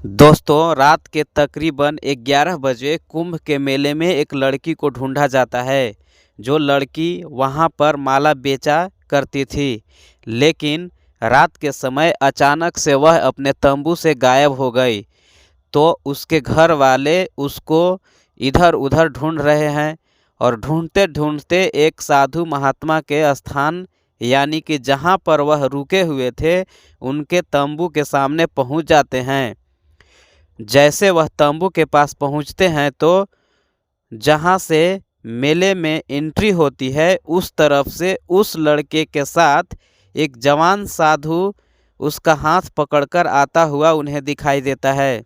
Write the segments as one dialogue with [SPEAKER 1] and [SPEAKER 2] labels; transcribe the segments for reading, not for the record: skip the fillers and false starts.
[SPEAKER 1] दोस्तों, रात के तकरीबन 11 बजे कुंभ के मेले में एक लड़की को ढूंढा जाता है। जो लड़की वहां पर माला बेचा करती थी, लेकिन रात के समय अचानक से वह अपने तंबू से गायब हो गई। तो उसके घर वाले उसको इधर उधर ढूंढ रहे हैं और ढूंढते ढूंढते एक साधु महात्मा के स्थान यानी कि जहां पर वह रुके हुए थे, उनके तंबू के सामने पहुंच जाते हैं। जैसे वह तंबू के पास पहुंचते हैं तो जहां से मेले में एंट्री होती है, उस तरफ से उस लड़के के साथ एक जवान साधु उसका हाथ पकड़कर आता हुआ उन्हें दिखाई देता है।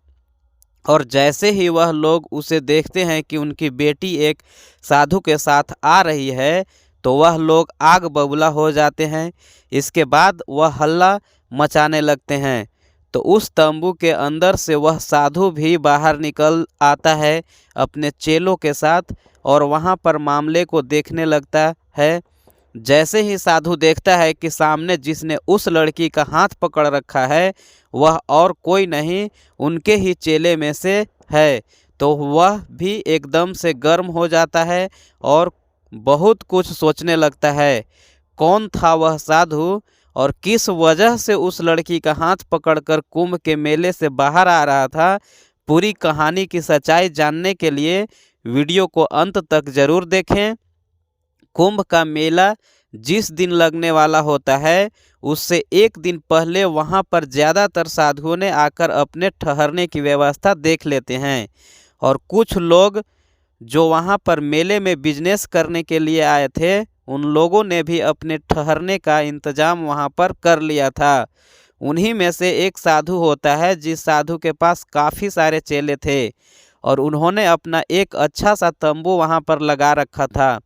[SPEAKER 1] और जैसे ही वह लोग उसे देखते हैं कि उनकी बेटी एक साधु के साथ आ रही है, तो वह लोग आग बबूला हो जाते हैं। इसके बाद वह हल्ला मचाने लगते हैं। तो उस तंबू के अंदर से वह साधु भी बाहर निकल आता है अपने चेलों के साथ, और वहाँ पर मामले को देखने लगता है। जैसे ही साधु देखता है कि सामने जिसने उस लड़की का हाथ पकड़ रखा है वह और कोई नहीं, उनके ही चेले में से है, तो वह भी एकदम से गर्म हो जाता है और बहुत कुछ सोचने लगता है। कौन था वह साधु और किस वजह से उस लड़की का हाथ पकड़कर कुंभ के मेले से बाहर आ रहा था? पूरी कहानी की सच्चाई जानने के लिए वीडियो को अंत तक जरूर देखें। कुंभ का मेला जिस दिन लगने वाला होता है, उससे एक दिन पहले वहां पर ज़्यादातर साधुओं ने आकर अपने ठहरने की व्यवस्था देख लेते हैं। और कुछ लोग जो वहां पर मेले में बिजनेस करने के लिए आए थे, उन लोगों ने भी अपने ठहरने का इंतजाम वहां पर कर लिया था। उन्हीं में से एक साधु होता है जिस साधु के पास काफ़ी सारे चेले थे, और उन्होंने अपना एक अच्छा सा तंबू वहां पर लगा रखा था।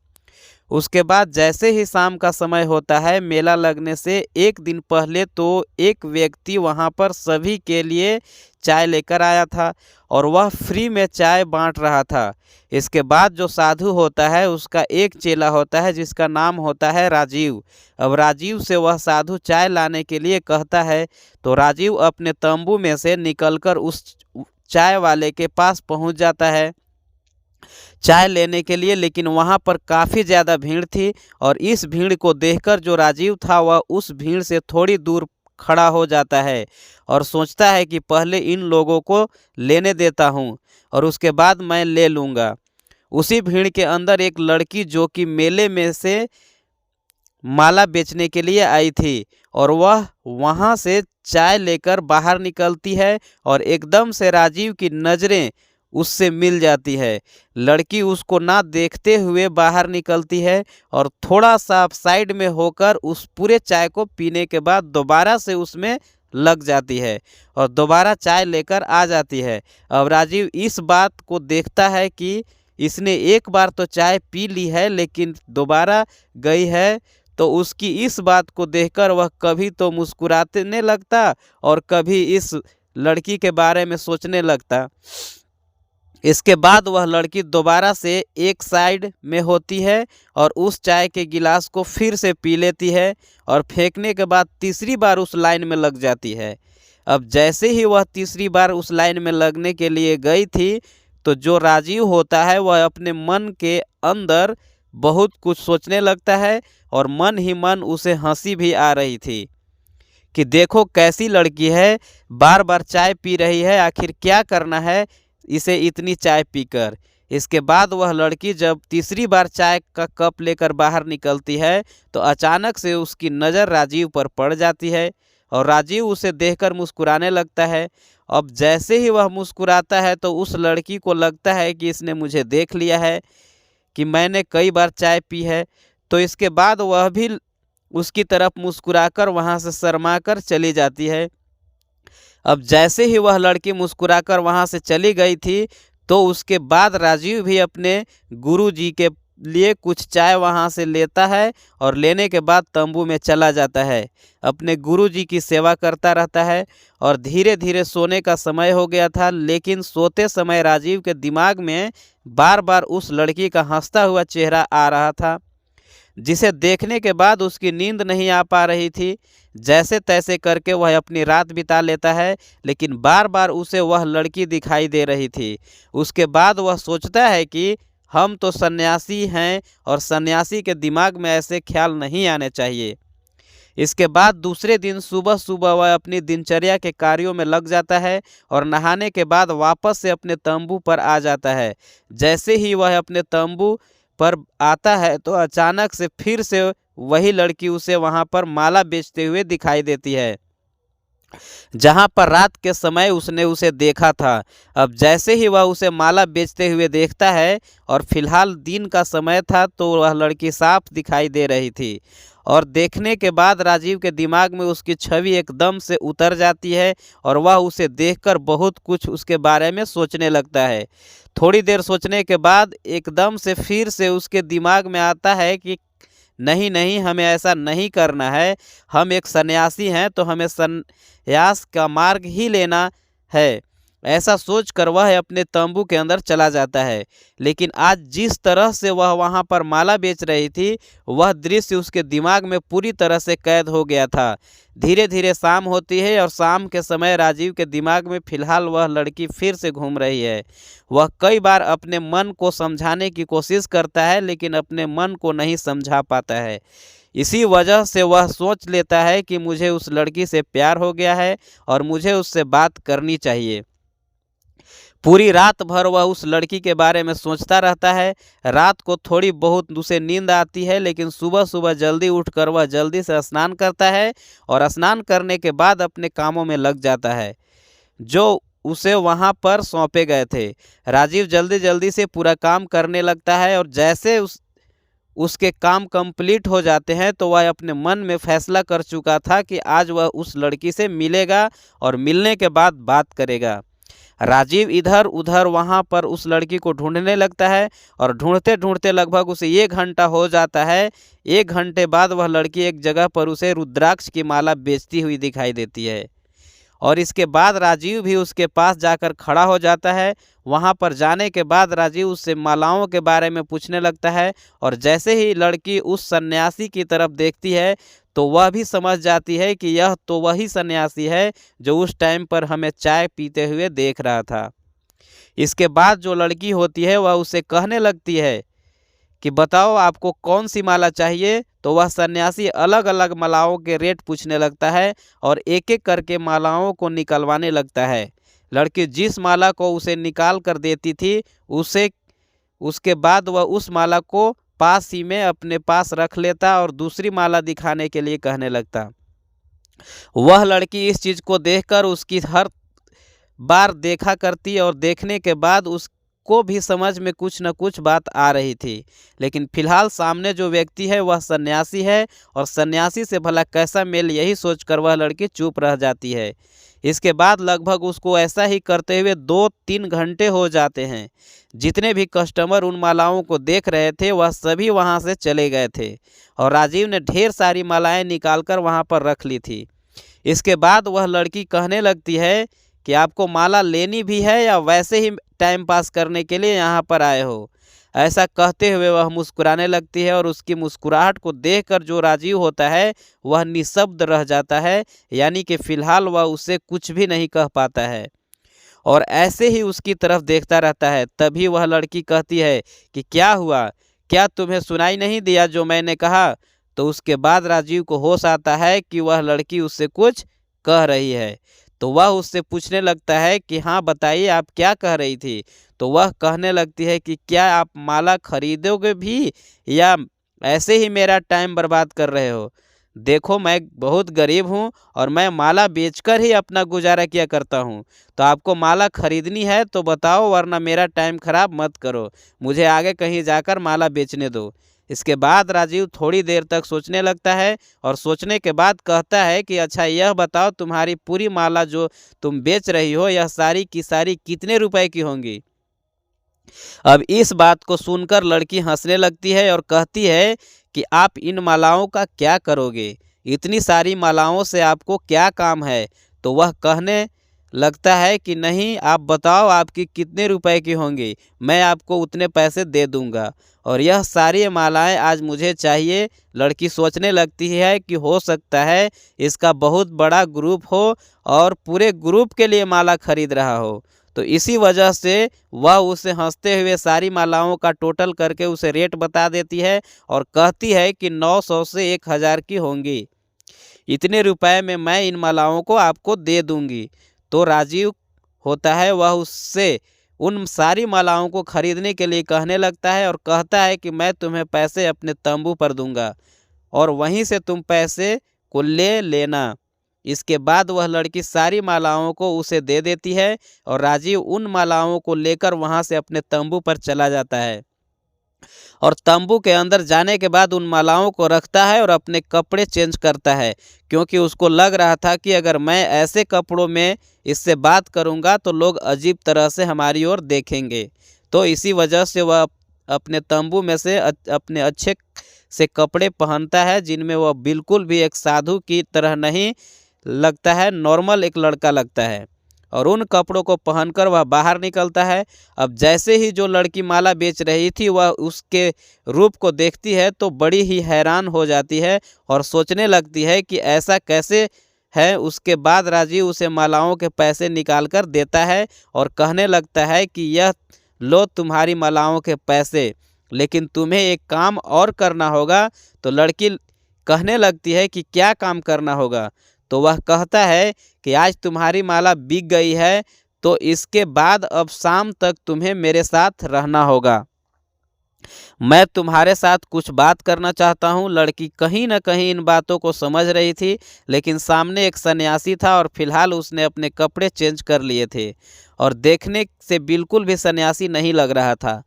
[SPEAKER 1] उसके बाद जैसे ही शाम का समय होता है, मेला लगने से एक दिन पहले तो एक व्यक्ति वहां पर सभी के लिए चाय लेकर आया था और वह फ्री में चाय बांट रहा था। इसके बाद जो साधु होता है उसका एक चेला होता है जिसका नाम होता है राजीव। अब राजीव से वह साधु चाय लाने के लिए कहता है, तो राजीव अपने तंबू में से निकलकर उस चाय वाले के पास पहुंच जाता है चाय लेने के लिए। लेकिन वहाँ पर काफ़ी ज़्यादा भीड़ थी, और इस भीड़ को देखकर जो राजीव था वह उस भीड़ से थोड़ी दूर खड़ा हो जाता है और सोचता है कि पहले इन लोगों को लेने देता हूँ और उसके बाद मैं ले लूँगा। उसी भीड़ के अंदर एक लड़की जो कि मेले में से माला बेचने के लिए आई थी, और वह वहाँ से चाय लेकर बाहर निकलती है और एकदम से राजीव की नज़रें उससे मिल जाती है। लड़की उसको ना देखते हुए बाहर निकलती है और थोड़ा सा साइड में होकर उस पूरे चाय को पीने के बाद दोबारा से उसमें लग जाती है और दोबारा चाय लेकर आ जाती है। अब राजीव इस बात को देखता है कि इसने एक बार तो चाय पी ली है लेकिन दोबारा गई है, तो उसकी इस बात को देखकर वह कभी तो मुस्कुराने लगता और कभी इस लड़की के बारे में सोचने लगता। इसके बाद वह लड़की दोबारा से एक साइड में होती है और उस चाय के गिलास को फिर से पी लेती है और फेंकने के बाद तीसरी बार उस लाइन में लग जाती है। अब जैसे ही वह तीसरी बार उस लाइन में लगने के लिए गई थी, तो जो राजीव होता है वह अपने मन के अंदर बहुत कुछ सोचने लगता है और मन ही मन उसे हंसी भी आ रही थी कि देखो कैसी लड़की है, बार बार चाय पी रही है, आखिर क्या करना है इसे इतनी चाय पीकर। इसके बाद वह लड़की जब तीसरी बार चाय का कप लेकर बाहर निकलती है, तो अचानक से उसकी नज़र राजीव पर पड़ जाती है और राजीव उसे देखकर मुस्कुराने लगता है। अब जैसे ही वह मुस्कुराता है तो उस लड़की को लगता है कि इसने मुझे देख लिया है, कि मैंने कई बार चाय पी है। तो इसके बाद वह भी उसकी तरफ मुस्कुराकर वहाँ से शर्माकर चली जाती है। अब जैसे ही वह लड़की मुस्कुराकर वहाँ से चली गई थी, तो उसके बाद राजीव भी अपने गुरुजी के लिए कुछ चाय वहाँ से लेता है और लेने के बाद तंबू में चला जाता है, अपने गुरुजी की सेवा करता रहता है। और धीरे धीरे सोने का समय हो गया था, लेकिन सोते समय राजीव के दिमाग में बार बार उस लड़की का हंसता हुआ चेहरा आ रहा था। जिसे देखने के बाद उसकी नींद नहीं आ पा रही थी। जैसे तैसे करके वह अपनी रात बिता लेता है, लेकिन बार बार उसे वह लड़की दिखाई दे रही थी। उसके बाद वह सोचता है कि हम तो सन्यासी हैं और सन्यासी के दिमाग में ऐसे ख्याल नहीं आने चाहिए। इसके बाद दूसरे दिन सुबह सुबह वह अपनी दिनचर्या के कार्यों में लग जाता है और नहाने के बाद वापस से अपने तंबू पर आ जाता है। जैसे ही वह अपने तंबू पर आता है तो अचानक से फिर से वही लड़की उसे वहां पर माला बेचते हुए दिखाई देती है, जहां पर रात के समय उसने उसे देखा था। अब जैसे ही वह उसे माला बेचते हुए देखता है और फिलहाल दिन का समय था, तो वह लड़की साफ दिखाई दे रही थी। और देखने के बाद राजीव के दिमाग में उसकी छवि एकदम से उतर जाती है और वह उसे देखकर बहुत कुछ उसके बारे में सोचने लगता है। थोड़ी देर सोचने के बाद एकदम से फिर से उसके दिमाग में आता है कि नहीं नहीं, हमें ऐसा नहीं करना है। हम एक सन्यासी हैं तो हमें सन्यास का मार्ग ही लेना है। ऐसा सोचकर वह अपने तंबू के अंदर चला जाता है। लेकिन आज जिस तरह से वह वहां पर माला बेच रही थी, वह दृश्य उसके दिमाग में पूरी तरह से कैद हो गया था। धीरे धीरे शाम होती है और शाम के समय राजीव के दिमाग में फिलहाल वह लड़की फिर से घूम रही है। वह कई बार अपने मन को समझाने की कोशिश करता है, लेकिन अपने मन को नहीं समझा पाता है। इसी वजह से वह सोच लेता है कि मुझे उस लड़की से प्यार हो गया है और मुझे उससे बात करनी चाहिए। पूरी रात भर वह उस लड़की के बारे में सोचता रहता है। रात को थोड़ी बहुत उसे नींद आती है, लेकिन सुबह सुबह जल्दी उठकर वह जल्दी से स्नान करता है और स्नान करने के बाद अपने कामों में लग जाता है जो उसे वहां पर सौंपे गए थे। राजीव जल्दी जल्दी से पूरा काम करने लगता है और जैसे उसके काम कंप्लीट हो जाते हैं तो वह अपने मन में फैसला कर चुका था कि आज वह उस लड़की से मिलेगा और मिलने के बाद बात करेगा। राजीव इधर उधर वहां पर उस लड़की को ढूंढने लगता है और ढूंढते ढूंढते लगभग उसे 1 घंटा हो जाता है। 1 घंटे बाद वह लड़की एक जगह पर उसे रुद्राक्ष की माला बेचती हुई दिखाई देती है और इसके बाद राजीव भी उसके पास जाकर खड़ा हो जाता है। वहां पर जाने के बाद राजीव उससे मालाओं के बारे में पूछने लगता है और जैसे ही लड़की उस सन्यासी की तरफ देखती है तो वह भी समझ जाती है कि यह तो वही सन्यासी है जो उस टाइम पर हमें चाय पीते हुए देख रहा था। इसके बाद जो लड़की होती है वह उसे कहने लगती है कि बताओ आपको कौन सी माला चाहिए। तो वह सन्यासी अलग अलग मालाओं के रेट पूछने लगता है और एक एक करके मालाओं को निकलवाने लगता है। लड़की जिस माला को उसे निकाल कर देती थी उसके बाद वह उस माला को पास ही में अपने पास रख लेता और दूसरी माला दिखाने के लिए कहने लगता। वह लड़की इस चीज़ को देखकर उसकी हर बार देखा करती और देखने के बाद उसको भी समझ में कुछ न कुछ बात आ रही थी। लेकिन फिलहाल सामने जो व्यक्ति है वह सन्यासी है और सन्यासी से भला कैसा मेल, यही सोचकर वह लड़की चुप रह जाती है। इसके बाद लगभग उसको ऐसा ही करते हुए 2-3 घंटे हो जाते हैं। जितने भी कस्टमर उन मालाओं को देख रहे थे वह सभी वहां से चले गए थे और राजीव ने ढेर सारी मालाएं निकालकर वहां पर रख ली थी। इसके बाद वह लड़की कहने लगती है कि आपको माला लेनी भी है या वैसे ही टाइम पास करने के लिए यहाँ पर आए हो। ऐसा कहते हुए वह मुस्कुराने लगती है और उसकी मुस्कुराहट को देखकर जो राजीव होता है वह निशब्द रह जाता है, यानी कि फिलहाल वह उससे कुछ भी नहीं कह पाता है और ऐसे ही उसकी तरफ देखता रहता है। तभी वह लड़की कहती है कि क्या हुआ, क्या तुम्हें सुनाई नहीं दिया जो मैंने कहा। तो उसके बाद राजीव को होश आता है कि वह लड़की उससे कुछ कह रही है। तो वह उससे पूछने लगता है कि हाँ बताइए, आप क्या कह रही थी। तो वह कहने लगती है कि क्या आप माला खरीदोगे भी या ऐसे ही मेरा टाइम बर्बाद कर रहे हो। देखो मैं बहुत गरीब हूँ और मैं माला बेचकर ही अपना गुजारा किया करता हूँ। तो आपको माला खरीदनी है तो बताओ, वरना मेरा टाइम खराब मत करो, मुझे आगे कहीं जाकर माला बेचने दो। इसके बाद राजीव थोड़ी देर तक सोचने लगता है और सोचने के बाद कहता है कि अच्छा यह बताओ, तुम्हारी पूरी माला जो तुम बेच रही हो यह सारी की सारी कितने रुपए की होंगी। अब इस बात को सुनकर लड़की हंसने लगती है और कहती है कि आप इन मालाओं का क्या करोगे, इतनी सारी मालाओं से आपको क्या काम है। तो वह कहने लगता है कि नहीं, आप बताओ आपकी कितने रुपए की होंगी, मैं आपको उतने पैसे दे दूंगा और यह सारी मालाएं आज मुझे चाहिए। लड़की सोचने लगती है कि हो सकता है इसका बहुत बड़ा ग्रुप हो और पूरे ग्रुप के लिए माला खरीद रहा हो। तो इसी वजह से वह उसे हंसते हुए सारी मालाओं का टोटल करके उसे रेट बता देती है और कहती है कि 900 से 1000 की होंगी, इतने रुपए में मैं इन मालाओं को आपको दे दूंगी। तो राजीव होता है वह उससे उन सारी मालाओं को खरीदने के लिए कहने लगता है और कहता है कि मैं तुम्हें पैसे अपने तंबू पर दूंगा और वहीं से तुम पैसे को ले लेना। इसके बाद वह लड़की सारी मालाओं को उसे दे देती है और राजीव उन मालाओं को लेकर वहां से अपने तंबू पर चला जाता है और तंबू के अंदर जाने के बाद उन मालाओं को रखता है और अपने कपड़े चेंज करता है, क्योंकि उसको लग रहा था कि अगर मैं ऐसे कपड़ों में इससे बात करूंगा तो लोग अजीब तरह से हमारी ओर देखेंगे। तो इसी वजह से वह अपने तंबू में से अपने अच्छे से कपड़े पहनता है, जिनमें वह बिल्कुल भी एक साधु की तरह नहीं लगता है, नॉर्मल एक लड़का लगता है और उन कपड़ों को पहनकर वह बाहर निकलता है। अब जैसे ही जो लड़की माला बेच रही थी वह उसके रूप को देखती है तो बड़ी ही हैरान हो जाती है और सोचने लगती है कि ऐसा कैसे है। उसके बाद राजीव उसे मालाओं के पैसे निकाल कर देता है और कहने लगता है कि यह लो तुम्हारी मालाओं के पैसे, लेकिन तुम्हें एक काम और करना होगा। तो लड़की कहने लगती है कि क्या काम करना होगा। तो वह कहता है कि आज तुम्हारी माला बिक गई है तो इसके बाद अब शाम तक तुम्हें मेरे साथ रहना होगा, मैं तुम्हारे साथ कुछ बात करना चाहता हूँ। लड़की कहीं ना कहीं इन बातों को समझ रही थी, लेकिन सामने एक सन्यासी था और फिलहाल उसने अपने कपड़े चेंज कर लिए थे और देखने से बिल्कुल भी सन्यासी नहीं लग रहा था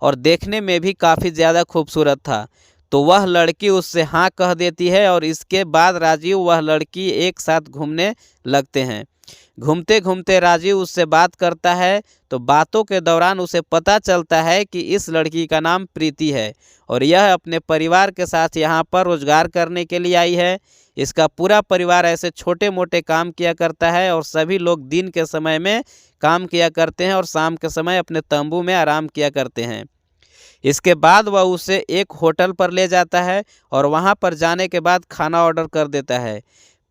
[SPEAKER 1] और देखने में भी काफ़ी ज़्यादा खूबसूरत था। तो वह लड़की उससे हाँ कह देती है और इसके बाद राजीव वह लड़की एक साथ घूमने लगते हैं। घूमते घूमते राजीव उससे बात करता है तो बातों के दौरान उसे पता चलता है कि इस लड़की का नाम प्रीति है और यह अपने परिवार के साथ यहाँ पर रोजगार करने के लिए आई है। इसका पूरा परिवार ऐसे छोटे मोटे काम किया करता है और सभी लोग दिन के समय में काम किया करते हैं और शाम के समय अपने तंबू में आराम किया करते हैं। इसके बाद वह उसे एक होटल पर ले जाता है और वहाँ पर जाने के बाद खाना ऑर्डर कर देता है।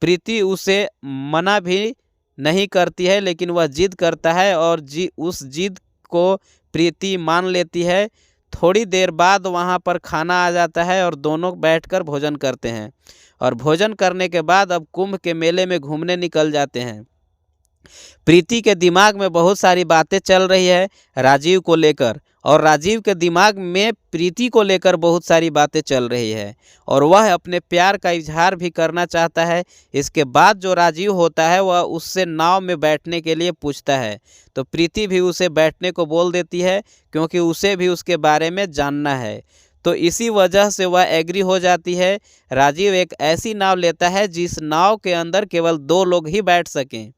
[SPEAKER 1] प्रीति उसे मना भी नहीं करती है, लेकिन वह जिद करता है और उस जिद को प्रीति मान लेती है। थोड़ी देर बाद वहाँ पर खाना आ जाता है और दोनों बैठकर भोजन करते हैं और भोजन करने के बाद अब कुंभ के मेले में घूमने निकल जाते हैं। प्रीति के दिमाग में बहुत सारी बातें चल रही है राजीव को लेकर और राजीव के दिमाग में प्रीति को लेकर बहुत सारी बातें चल रही है और वह अपने प्यार का इजहार भी करना चाहता है। इसके बाद जो राजीव होता है वह उससे नाव में बैठने के लिए पूछता है तो प्रीति भी उसे बैठने को बोल देती है, क्योंकि उसे भी उसके बारे में जानना है। तो इसी वजह से वह एग्री हो जाती है। राजीव एक ऐसी नाव लेता है जिस नाव के अंदर केवल 2 लोग ही बैठ सकें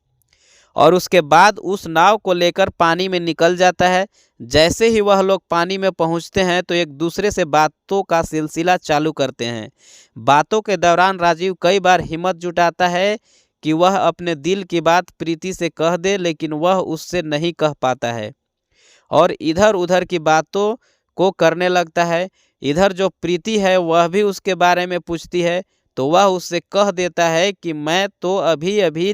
[SPEAKER 1] और उसके बाद उस नाव को लेकर पानी में निकल जाता है। जैसे ही वह लोग पानी में पहुंचते हैं तो एक दूसरे से बातों का सिलसिला चालू करते हैं। बातों के दौरान राजीव कई बार हिम्मत जुटाता है कि वह अपने दिल की बात प्रीति से कह दे, लेकिन वह उससे नहीं कह पाता है और इधर उधर की बातों को करने लगता है। इधर जो प्रीति है वह भी उसके बारे में पूछती है तो वह उससे कह देता है कि मैं तो अभी अभी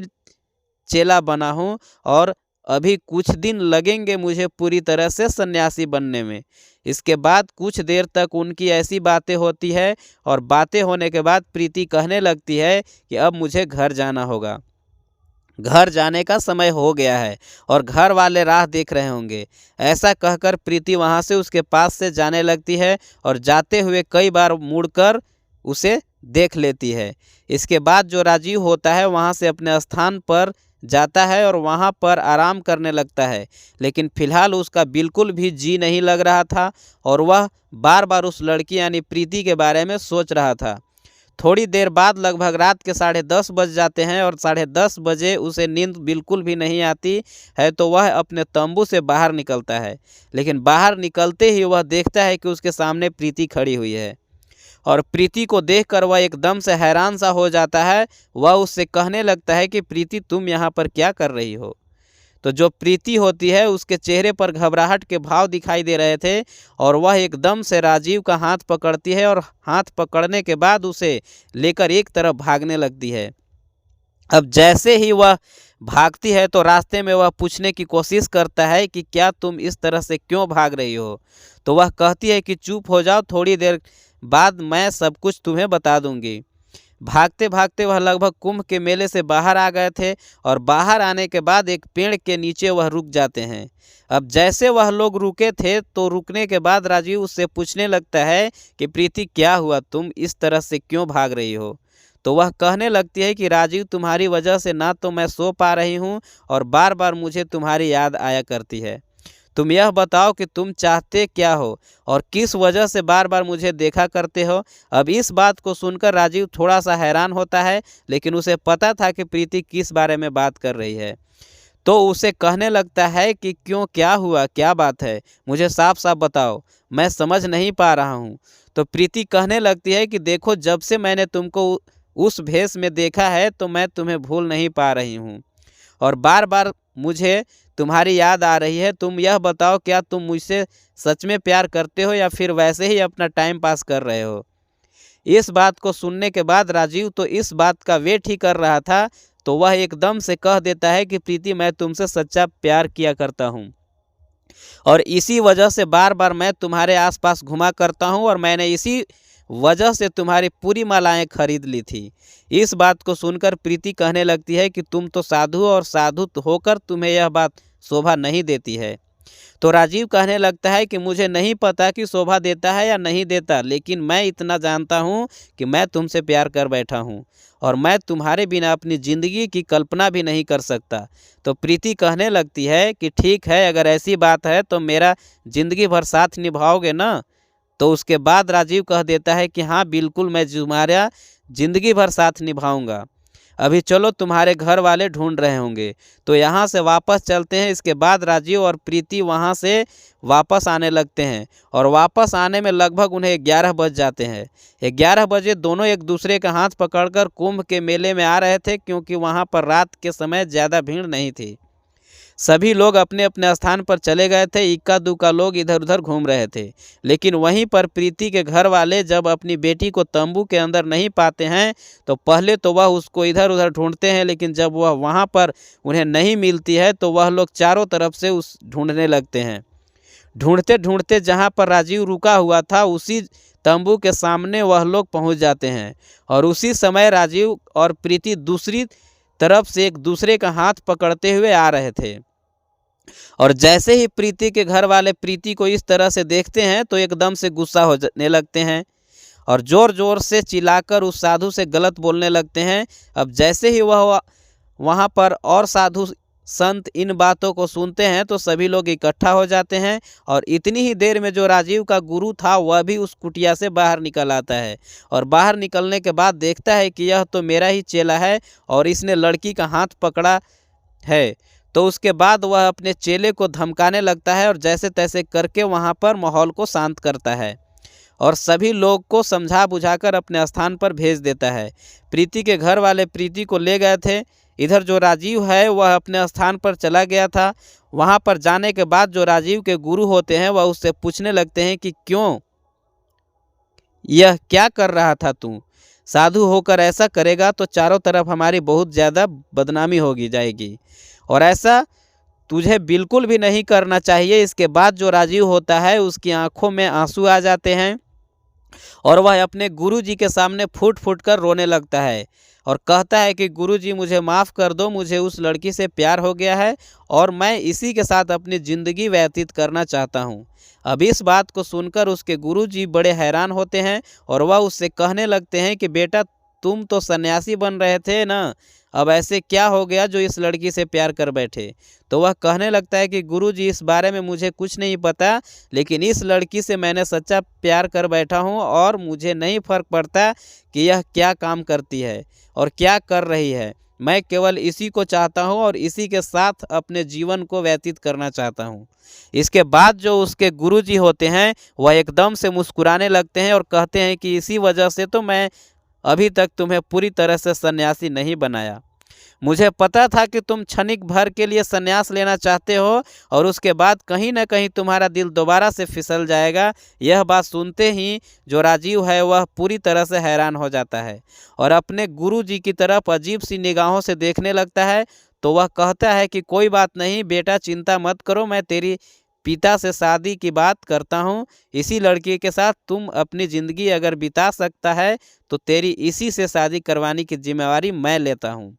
[SPEAKER 1] चेला बना हूँ और अभी कुछ दिन लगेंगे मुझे पूरी तरह से सन्यासी बनने में। इसके बाद कुछ देर तक उनकी ऐसी बातें होती है और बातें होने के बाद प्रीति कहने लगती है कि अब मुझे घर जाना होगा, घर जाने का समय हो गया है और घर वाले राह देख रहे होंगे। ऐसा कहकर प्रीति वहाँ से उसके पास से जाने लगती है और जाते हुए कई बार मुड़कर उसे देख लेती है। इसके बाद जो राजीव होता है वहाँ से अपने स्थान पर जाता है और वहाँ पर आराम करने लगता है, लेकिन फिलहाल उसका बिल्कुल भी जी नहीं लग रहा था और वह बार बार उस लड़की यानी प्रीति के बारे में सोच रहा था। थोड़ी देर बाद लगभग रात के 10:30 बज जाते हैं और 10:30 बजे उसे नींद बिल्कुल भी नहीं आती है तो वह अपने तंबू से बाहर निकलता है, लेकिन बाहर निकलते ही वह देखता है कि उसके सामने प्रीति खड़ी हुई है और प्रीति को देखकर वह एकदम से हैरान सा हो जाता है। वह उससे कहने लगता है कि प्रीति तुम यहाँ पर क्या कर रही हो। तो जो प्रीति होती है उसके चेहरे पर घबराहट के भाव दिखाई दे रहे थे और वह एकदम से राजीव का हाथ पकड़ती है और हाथ पकड़ने के बाद उसे लेकर एक तरफ भागने लगती है। अब जैसे ही वह भागती है तो रास्ते में वह पूछने की कोशिश करता है कि क्या तुम इस तरह से क्यों भाग रही हो। तो वह कहती है कि चुप हो जाओ, थोड़ी देर बाद मैं सब कुछ तुम्हें बता दूंगी। भागते भागते वह लगभग कुंभ के मेले से बाहर आ गए थे और बाहर आने के बाद एक पेड़ के नीचे वह रुक जाते हैं। अब जैसे वह लोग रुके थे तो रुकने के बाद राजीव उससे पूछने लगता है कि प्रीति क्या हुआ, तुम इस तरह से क्यों भाग रही हो। तो वह कहने लगती है कि राजीव, तुम्हारी वजह से ना तो मैं सो पा रही हूँ और बार बार मुझे तुम्हारी याद आया करती है। तुम यह बताओ कि तुम चाहते क्या हो और किस वजह से बार बार मुझे देखा करते हो। अब इस बात को सुनकर राजीव थोड़ा सा हैरान होता है, लेकिन उसे पता था कि प्रीति किस बारे में बात कर रही है। तो उसे कहने लगता है कि क्यों, क्या हुआ, क्या बात है, मुझे साफ साफ बताओ, मैं समझ नहीं पा रहा हूँ। तो प्रीति कहने लगती है कि देखो, जब से मैंने तुमको उस भेष में देखा है तो मैं तुम्हें भूल नहीं पा रही हूँ और बार बार मुझे तुम्हारी याद आ रही है। तुम यह बताओ, क्या तुम मुझसे सच में प्यार करते हो या फिर वैसे ही अपना टाइम पास कर रहे हो। इस बात को सुनने के बाद राजीव तो इस बात का वेट ही कर रहा था, तो वह एकदम से कह देता है कि प्रीति, मैं तुमसे सच्चा प्यार किया करता हूँ और इसी वजह से बार बार मैं तुम्हारे आसपास घुमा करता हूँ और मैंने इसी वजह से तुम्हारी पूरी मालाएं खरीद ली थी। इस बात को सुनकर प्रीति कहने लगती है कि तुम तो साधु हो और साधु होकर तुम्हें यह बात शोभा नहीं देती है। तो राजीव कहने लगता है कि मुझे नहीं पता कि शोभा देता है या नहीं देता, लेकिन मैं इतना जानता हूँ कि मैं तुमसे प्यार कर बैठा हूँ और मैं तुम्हारे बिना अपनी ज़िंदगी की कल्पना भी नहीं कर सकता। तो प्रीति कहने लगती है कि ठीक है, अगर ऐसी बात है तो मेरा ज़िंदगी भर साथ निभाओगे ना। तो उसके बाद राजीव कह देता है कि हाँ बिल्कुल, मैं तुम्हारा ज़िंदगी भर साथ निभाऊंगा। अभी चलो, तुम्हारे घर वाले ढूंढ रहे होंगे। तो यहाँ से वापस चलते हैं। इसके बाद राजीव और प्रीति वहाँ से वापस आने लगते हैं और वापस आने में लगभग उन्हें 11 बज जाते हैं। 11 बजे दोनों एक दूसरे का हाथ पकड़कर कुंभ के मेले में आ रहे थे, क्योंकि वहाँ पर रात के समय ज़्यादा भीड़ नहीं थी। सभी लोग अपने अपने स्थान पर चले गए थे, इक्का दुक्का लोग इधर उधर घूम रहे थे। लेकिन वहीं पर प्रीति के घर वाले जब अपनी बेटी को तंबू के अंदर नहीं पाते हैं तो पहले तो वह उसको इधर उधर ढूंढते हैं, लेकिन जब वह वहाँ पर उन्हें नहीं मिलती है तो वह लोग चारों तरफ से उस ढूंढने लगते हैं। ढूंढते ढूंढते जहाँ पर राजीव रुका हुआ था उसी तंबू के सामने वह लोग पहुँच जाते हैं और उसी समय राजीव और प्रीति दूसरी तरफ से एक दूसरे का हाथ पकड़ते हुए आ रहे थे। और जैसे ही प्रीति के घर वाले प्रीति को इस तरह से देखते हैं तो एकदम से गुस्सा होने लगते हैं और ज़ोर ज़ोर से चिल्लाकर उस साधु से गलत बोलने लगते हैं। अब जैसे ही वह वहाँ पर और साधु संत इन बातों को सुनते हैं तो सभी लोग इकट्ठा हो जाते हैं और इतनी ही देर में जो राजीव का गुरु था वह भी उस कुटिया से बाहर निकल आता है और बाहर निकलने के बाद देखता है कि यह तो मेरा ही चेला है और इसने लड़की का हाथ पकड़ा है। तो उसके बाद वह अपने चेले को धमकाने लगता है और जैसे तैसे करके वहाँ पर माहौल को शांत करता है और सभी लोग को समझा बुझाकर अपने स्थान पर भेज देता है। प्रीति के घर वाले प्रीति को ले गए थे। इधर जो राजीव है वह अपने स्थान पर चला गया था। वहाँ पर जाने के बाद जो राजीव के गुरु होते हैं वह उससे पूछने लगते हैं कि क्यों, यह क्या कर रहा था तू? साधु होकर ऐसा करेगा तो चारों तरफ हमारी बहुत ज़्यादा बदनामी होगी जाएगी और ऐसा तुझे बिल्कुल भी नहीं करना चाहिए। इसके बाद जो राजीव होता है उसकी आंखों में आंसू आ जाते हैं और वह अपने गुरुजी के सामने फूट फूट कर रोने लगता है और कहता है कि गुरुजी मुझे माफ़ कर दो, मुझे उस लड़की से प्यार हो गया है और मैं इसी के साथ अपनी ज़िंदगी व्यतीत करना चाहता हूँ। अब इस बात को सुनकर उसके गुरुजी बड़े हैरान होते हैं और वह उससे कहने लगते हैं कि बेटा, तुम तो सन्यासी बन रहे थे ना, अब ऐसे क्या हो गया जो इस लड़की से प्यार कर बैठे? तो वह कहने लगता है कि गुरुजी इस बारे में मुझे कुछ नहीं पता, लेकिन इस लड़की से मैंने सच्चा प्यार कर बैठा हूँ और मुझे नहीं फर्क पड़ता कि यह क्या काम करती है और क्या कर रही है। मैं केवल इसी को चाहता हूँ और इसी के साथ अपने जीवन को व्यतीत करना चाहता हूँ। इसके बाद जो उसके गुरुजी होते हैं वह एकदम से मुस्कुराने लगते हैं और कहते हैं कि इसी वजह से तो मैं अभी तक तुम्हें पूरी तरह से सन्यासी नहीं बनाया। मुझे पता था कि तुम क्षणिक भर के लिए संन्यास लेना चाहते हो और उसके बाद कहीं न कहीं तुम्हारा दिल दोबारा से फिसल जाएगा। यह बात सुनते ही जो राजीव है वह पूरी तरह से हैरान हो जाता है और अपने गुरु जी की तरफ अजीब सी निगाहों से देखने लगता है। तो वह कहता है कि कोई बात नहीं बेटा, चिंता मत करो, मैं तेरी पिता से शादी की बात करता हूँ। इसी लड़की के साथ तुम अपनी ज़िंदगी अगर बिता सकता है तो तेरी इसी से शादी करवाने की जिम्मेवारी मैं लेता हूँ।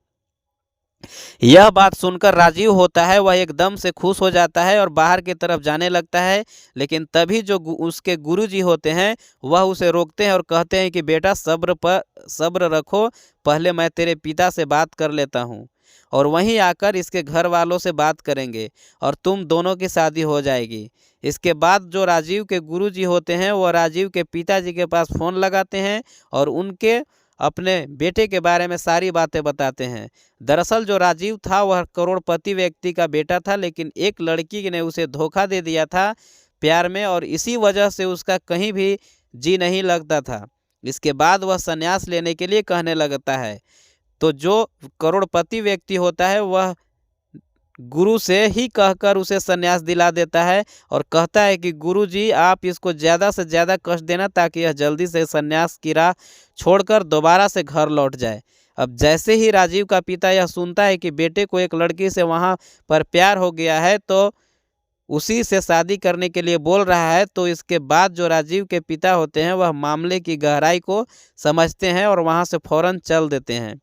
[SPEAKER 1] यह बात सुनकर राजीव होता है वह एकदम से खुश हो जाता है और बाहर की तरफ जाने लगता है। लेकिन तभी जो उसके गुरुजी होते हैं वह उसे रोकते हैं और कहते हैं कि बेटा सब्र रखो, पहले मैं तेरे पिता से बात कर लेता हूँ और वहीं आकर इसके घर वालों से बात करेंगे और तुम दोनों की शादी हो जाएगी। इसके बाद जो राजीव के गुरुजी होते हैं वह राजीव के पिताजी के पास फ़ोन लगाते हैं और उनके अपने बेटे के बारे में सारी बातें बताते हैं। दरअसल जो राजीव था वह करोड़पति व्यक्ति का बेटा था, लेकिन एक लड़की ने उसे धोखा दे दिया था प्यार में और इसी वजह से उसका कहीं भी जी नहीं लगता था। इसके बाद वह संन्यास लेने के लिए कहने लगता है। तो जो करोड़पति व्यक्ति होता है वह गुरु से ही कहकर उसे संन्यास दिला देता है और कहता है कि गुरुजी आप इसको ज़्यादा से ज़्यादा कष्ट देना ताकि यह जल्दी से संन्यास की राह छोड़कर दोबारा से घर लौट जाए। अब जैसे ही राजीव का पिता यह सुनता है कि बेटे को एक लड़की से वहाँ पर प्यार हो गया है तो उसी से शादी करने के लिए बोल रहा है, तो इसके बाद जो राजीव के पिता होते हैं वह मामले की गहराई को समझते हैं और वहाँ से फ़ौरन चल देते हैं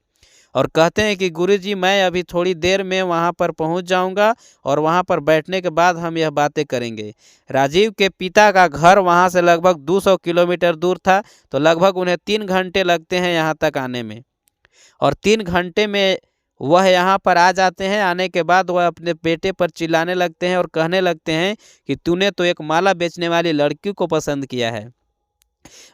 [SPEAKER 1] और कहते हैं कि गुरुजी मैं अभी थोड़ी देर में वहाँ पर पहुँच जाऊँगा और वहाँ पर बैठने के बाद हम यह बातें करेंगे। राजीव के पिता का घर वहाँ से लगभग 200 किलोमीटर दूर था, तो लगभग उन्हें 3 घंटे लगते हैं यहाँ तक आने में और 3 घंटे में वह यहाँ पर आ जाते हैं। आने के बाद वह अपने बेटे पर चिल्लाने लगते हैं और कहने लगते हैं कि तूने तो एक माला बेचने वाली लड़की को पसंद किया है,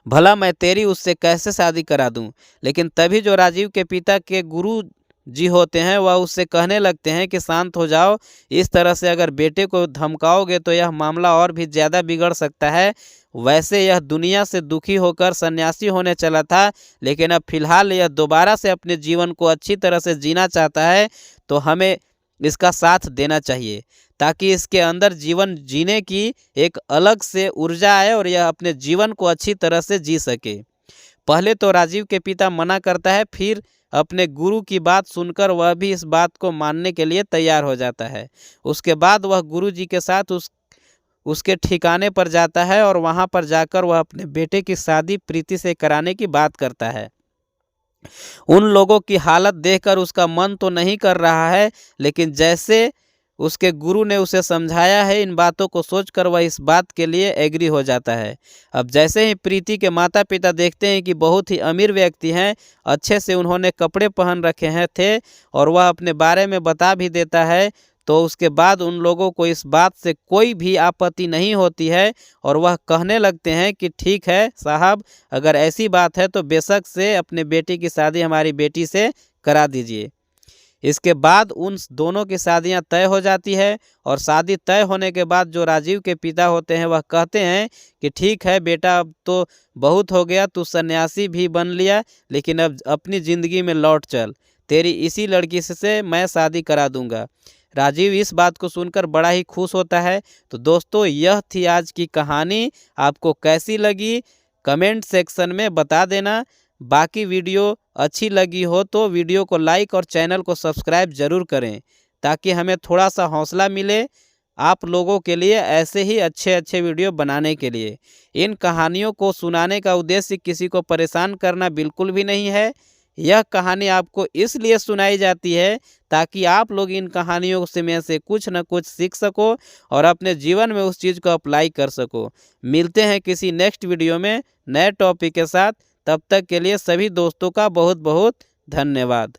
[SPEAKER 1] भला मैं तेरी उससे कैसे शादी करा दूं। लेकिन तभी जो राजीव के पिता के गुरु जी होते हैं वह उससे कहने लगते हैं कि शांत हो जाओ, इस तरह से अगर बेटे को धमकाओगे तो यह मामला और भी ज़्यादा बिगड़ सकता है। वैसे यह दुनिया से दुखी होकर सन्यासी होने चला था, लेकिन अब फिलहाल यह दोबारा से अपने जीवन को अच्छी तरह से जीना चाहता है, तो हमें इसका साथ देना चाहिए ताकि इसके अंदर जीवन जीने की एक अलग से ऊर्जा आए और यह अपने जीवन को अच्छी तरह से जी सके। पहले तो राजीव के पिता मना करता है, फिर अपने गुरु की बात सुनकर वह भी इस बात को मानने के लिए तैयार हो जाता है। उसके बाद वह गुरु जी के साथ उसके ठिकाने पर जाता है और वहाँ पर जाकर वह अपने बेटे की शादी प्रीति से कराने की बात करता है। उन लोगों की हालत देखकर उसका मन तो नहीं कर रहा है, लेकिन जैसे उसके गुरु ने उसे समझाया है इन बातों को सोचकर वह इस बात के लिए एग्री हो जाता है। अब जैसे ही प्रीति के माता पिता देखते हैं कि बहुत ही अमीर व्यक्ति हैं, अच्छे से उन्होंने कपड़े पहन रखे हैं थे और वह अपने बारे में बता भी देता है, तो उसके बाद उन लोगों को इस बात से कोई भी आपत्ति नहीं होती है और वह कहने लगते हैं कि ठीक है साहब, अगर ऐसी बात है तो बेशक से अपने बेटी की शादी हमारी बेटी से करा दीजिए। इसके बाद उन दोनों की शादियां तय हो जाती है और शादी तय होने के बाद जो राजीव के पिता होते हैं वह कहते हैं कि ठीक है बेटा, अब तो बहुत हो गया, तू सन्यासी भी बन लिया, लेकिन अब अपनी ज़िंदगी में लौट चल, तेरी इसी लड़की से मैं शादी करा दूंगा। राजीव इस बात को सुनकर बड़ा ही खुश होता है। तो दोस्तों यह थी आज की कहानी, आपको कैसी लगी कमेंट सेक्शन में बता देना। बाकी वीडियो अच्छी लगी हो तो वीडियो को लाइक और चैनल को सब्सक्राइब ज़रूर करें ताकि हमें थोड़ा सा हौसला मिले आप लोगों के लिए ऐसे ही अच्छे अच्छे वीडियो बनाने के लिए। इन कहानियों को सुनाने का उद्देश्य किसी को परेशान करना बिल्कुल भी नहीं है। यह कहानी आपको इसलिए सुनाई जाती है ताकि आप लोग इन कहानियों से में से कुछ न कुछ सीख सको और अपने जीवन में उस चीज़ को अप्लाई कर सको। मिलते हैं किसी नेक्स्ट वीडियो में नए टॉपिक के साथ। तब तक के लिए सभी दोस्तों का बहुत बहुत धन्यवाद।